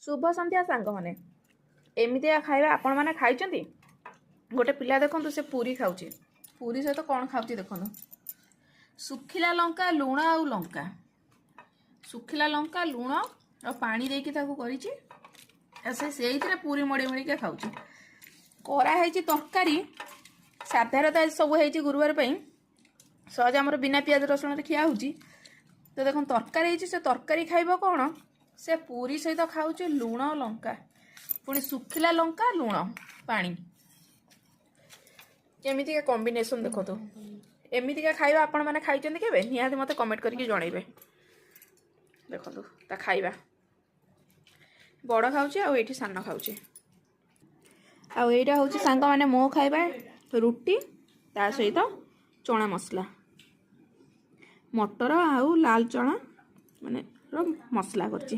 शुभ संध्या सांग मैंने एमती खाଇବା आपण मैंने खाई गोटे पिला देखो से पूरी खाऊँ पूरी सहित कौन खाऊँ देखो सुखिला लंका लुण आ लंका सुखिला लंका लुण और पानी देकी से पूरी मड़ी मड़िका खाऊँ कराई तरकारी साधार तो सब है गुरुवार सहज आमर बिना पियाज रसुण खिया हो तो देख तरकारी से तरकारी खाइब कौन से पूरी सहित खाऊँ लुण लंका पुणी सुखिला लंका लुण पानी केमितिका कॉम्बिनेशन देखो तो एमितिका खाइबा आपण माने खाइचंदी केबे निहाती मते कमेंट करके जणैबे देखो ता खाइबा बड़ खाऊँ आ एठी सान खाऊँ आ एटा हूँ सांग माने मो खाइबा रुटी ता सहित चना मसला मटर आउ लाल चना माने मसला करची